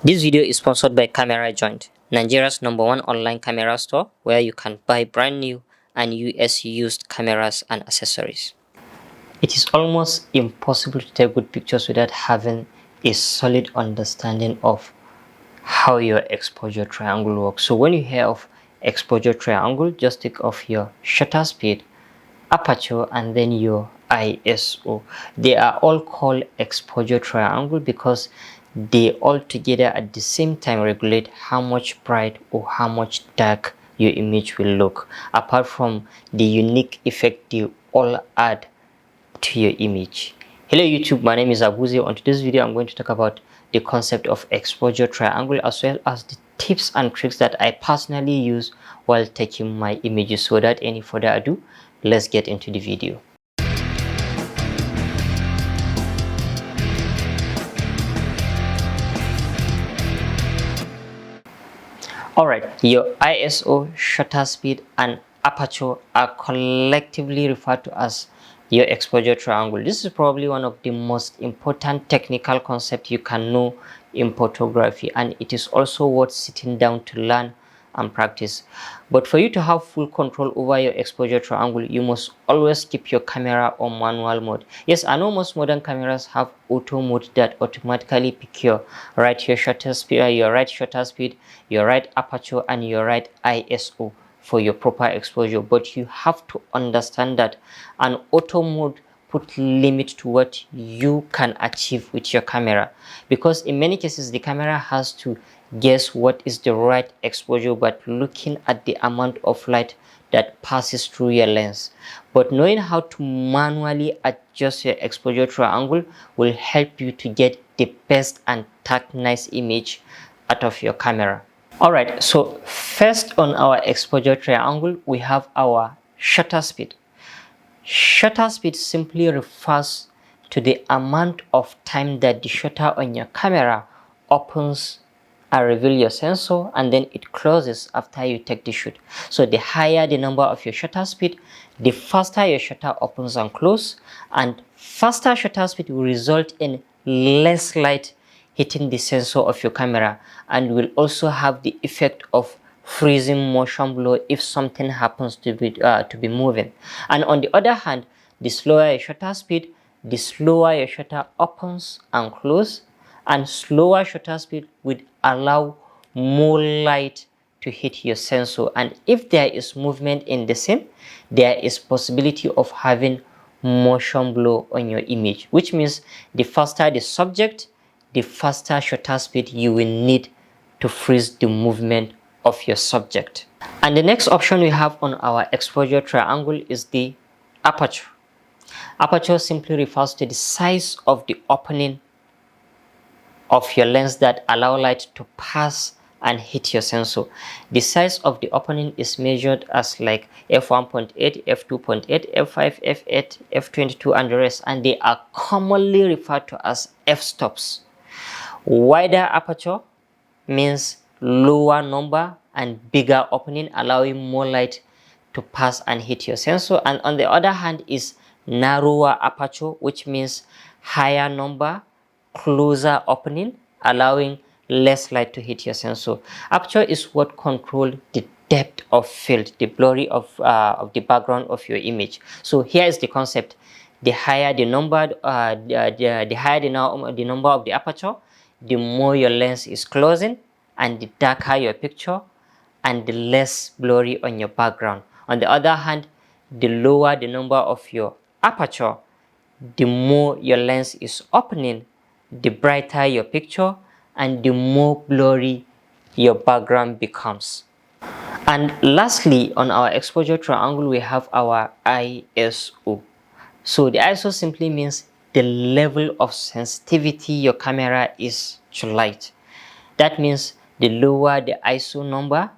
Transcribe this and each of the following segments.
This video is sponsored by Camera Joint, Nigeria's #1 online camera store where you can buy brand new and US used cameras and accessories. It is almost impossible to take good pictures without having a solid understanding of how your exposure triangle works. So when you hear of exposure triangle, just think of your shutter speed, aperture, and then your ISO. They are all called exposure triangle because they all together at the same time regulate how much bright or how much dark your image will look, apart from the unique effect they all add to your image. Hello YouTube, my name is Abuzi. On today's video I'm going to talk about the concept of exposure triangle as well as the tips and tricks that I personally use while taking my images. So without any further ado, let's get into the video. Alright, your ISO, shutter speed, and aperture are collectively referred to as your exposure triangle. This is probably one of the most important technical concepts you can know in photography, and it is also worth sitting down to learn and practice. But for you to have full control over your exposure triangle, you must always keep your camera on manual mode. Yes, I know most modern cameras have auto mode that automatically pick your right shutter speed, your right aperture, and your right ISO for your proper exposure. But you have to understand that an auto mode put limit to what you can achieve with your camera, because in many cases the camera has to guess what is the right exposure but looking at the amount of light that passes through your lens. But knowing how to manually adjust your exposure triangle will help you to get the best and take nice image out of your camera. Alright, so first on our exposure triangle we have our shutter speed. Shutter speed simply refers to the amount of time that the shutter on your camera opens and reveal your sensor, and then it closes after you take the shoot. So the higher the number of your shutter speed, the faster your shutter opens and closes, and faster shutter speed will result in less light hitting the sensor of your camera, and will also have the effect of freezing motion blur if something happens to be moving. And on the other hand, the slower your shutter speed, the slower your shutter opens and closes, and slower shutter speed would allow more light to hit your sensor. And if there is movement in the scene, there is possibility of having motion blur on your image, which means the faster the subject, the faster shutter speed you will need to freeze the movement of your subject. And the next option we have on our exposure triangle is the aperture. Aperture simply refers to the size of the opening of your lens that allow light to pass and hit your sensor. The size of the opening is measured as like f1.8, f2.8, f5, f8, f22, and the rest, and they are commonly referred to as f-stops. Wider aperture means lower number and bigger opening, allowing more light to pass and hit your sensor. And on the other hand is narrower aperture, which means higher number, closer opening, allowing less light to hit your sensor. Aperture is what controls the depth of field, the blurry of the background of your image. So here is the concept: the higher the number, the higher the number of the aperture, the more your lens is closing, and the darker your picture, and the less blurry on your background. On the other hand, the lower the number of your aperture, the more your lens is opening, the brighter your picture, and the more blurry your background becomes. And lastly, on our exposure triangle, we have our ISO. So the ISO simply means the level of sensitivity your camera is to light. That means the lower the ISO number,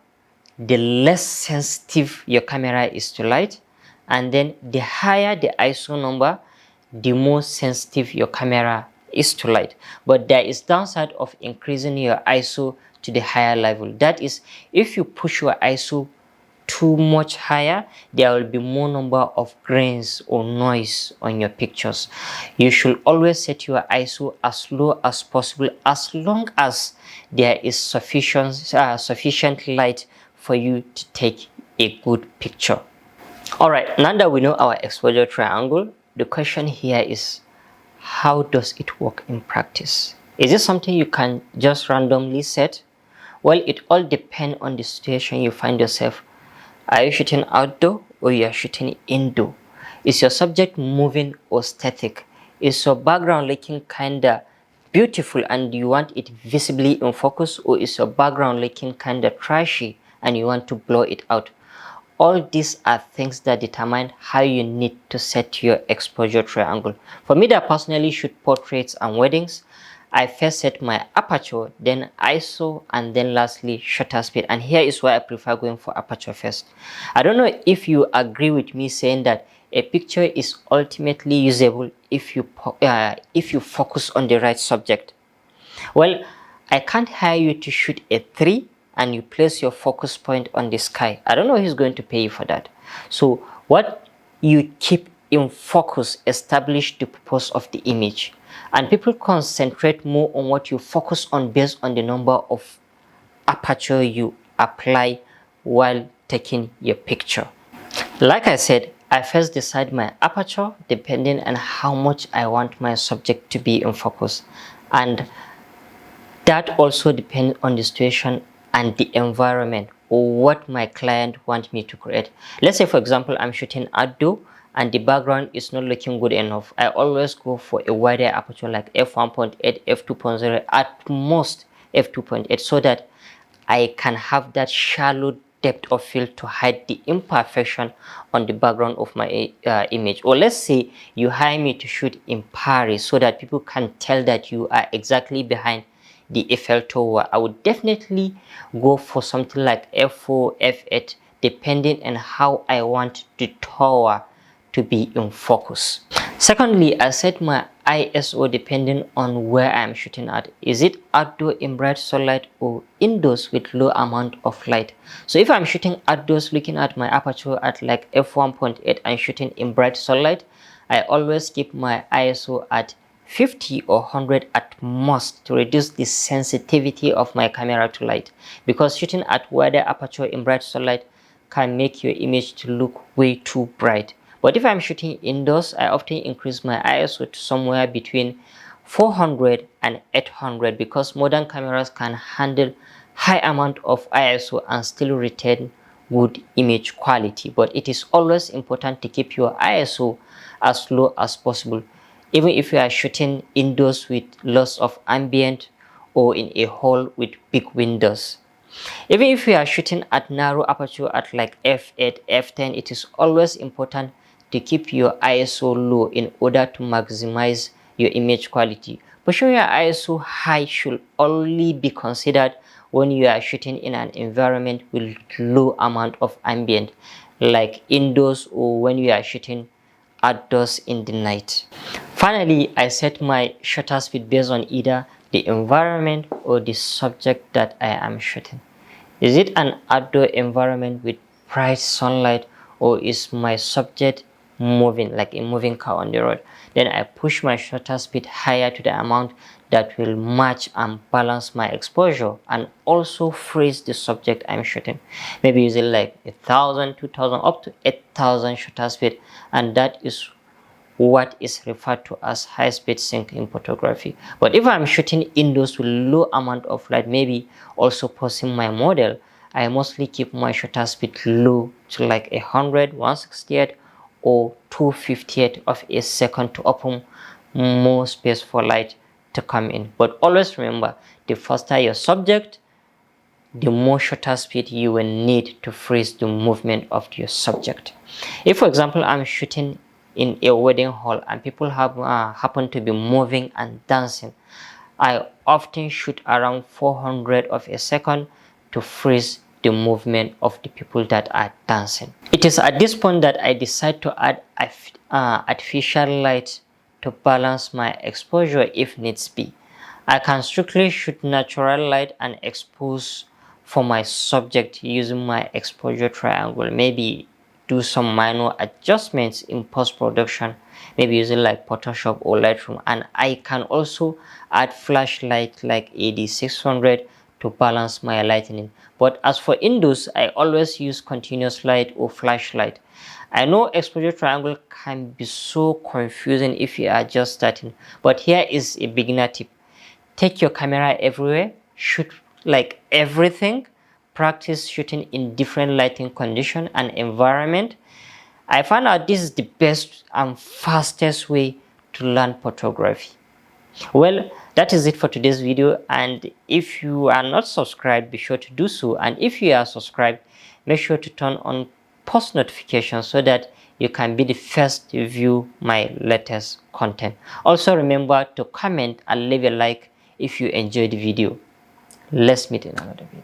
the less sensitive your camera is to light, and then the higher the ISO number, the more sensitive your camera is to light. But there is downside of increasing your ISO to the higher level. That is, if you push your ISO too much higher, there will be more number of grains or noise on your pictures. You should always set your ISO as low as possible, as long as there is sufficient light for you to take a good picture. All right, now that we know our exposure triangle, the question here is, how does it work in practice? Is it something you can just randomly set? Well, it all depends on the situation you find yourself. Are you shooting outdoor or you are shooting indoor? Is your subject moving or static? Is your background looking kinda beautiful and you want it visibly in focus, or is your background looking kinda trashy and you want to blow it out? All these are things that determine how you need to set your exposure triangle. For me that personally shoot portraits and weddings, I first set my aperture, then ISO, and then lastly shutter speed. And here is why I prefer going for aperture first. I don't know if you agree with me saying that a picture is ultimately usable if you focus on the right subject. Well, I can't hire you to shoot a 3 and you place your focus point on the sky. I don't know who's going to pay you for that. So what you keep in focus establish the purpose of the image, and people concentrate more on what you focus on based on the number of aperture you apply while taking your picture. Like I said, I first decide my aperture depending on how much I want my subject to be in focus, and that also depends on the situation and the environment or what my client wants me to create. Let's say, for example, I'm shooting outdoor and the background is not looking good enough. I always go for a wider aperture like f1.8, f2.0, at most f2.8, so that I can have that shallow depth of field to hide the imperfection on the background of my image. Or let's say you hire me to shoot in Paris so that people can tell that you are exactly behind the Eiffel Tower. I would definitely go for something like f4, f8, depending on how I want the tower to be in focus. Secondly, I set my ISO depending on where I am shooting at. Is it outdoor in bright sunlight or indoors with low amount of light? So if I'm shooting outdoors looking at my aperture at like f1.8 and shooting in bright sunlight, I always keep my ISO at 50 or 100 at most to reduce the sensitivity of my camera to light, because shooting at wider aperture in bright sunlight can make your image to look way too bright. But if I'm shooting indoors, I often increase my ISO to somewhere between 400 and 800, because modern cameras can handle high amount of ISO and still retain good image quality. But it is always important to keep your ISO as low as possible, even if you are shooting indoors with lots of ambient or in a hall with big windows. Even if you are shooting at narrow aperture at like f8, f10, it is always important to keep your ISO low in order to maximize your image quality. Pushing your ISO high should only be considered when you are shooting in an environment with low amount of ambient, like indoors, or when you are shooting outdoors in the night. Finally, I set my shutter speed based on either the environment or the subject that I am shooting. Is it an outdoor environment with bright sunlight, or is my subject moving like a moving car on the road? Then I push my shutter speed higher to the amount that will match and balance my exposure and also freeze the subject I'm shooting. Maybe using like 1,000, 2,000, up to 8,000 shutter speed, and that is what is referred to as high speed sync in photography. But if I'm shooting indoors with low amount of light, maybe also posing my model, I mostly keep my shutter speed low to like 100, 168 or 258 of a second to open more space for light to come in. But always remember, the faster your subject, the more shutter speed you will need to freeze the movement of your subject. If, for example, I'm shooting in a wedding hall and people have happen to be moving and dancing, I often shoot around 400 of a second to freeze the movement of the people that are dancing. It is at this point that I decide to add artificial light to balance my exposure if needs be. I can strictly shoot natural light and expose for my subject using my exposure triangle, maybe do some minor adjustments in post-production, maybe using like Photoshop or Lightroom. And I can also add flashlight like AD600 to balance my lighting. But as for Windows, I always use continuous light or flashlight. I know exposure triangle can be so confusing if you are just starting, but here is a beginner tip. Take your camera everywhere, shoot like everything, practice shooting in different lighting condition and environment. I found out this is the best and fastest way to learn photography. Well, that is it for today's video, and if you are not subscribed, be sure to do so, and if you are subscribed, make sure to turn on post notifications so that you can be the first to view my latest content. Also remember to comment and leave a like if you enjoyed the video. Let's meet in another video.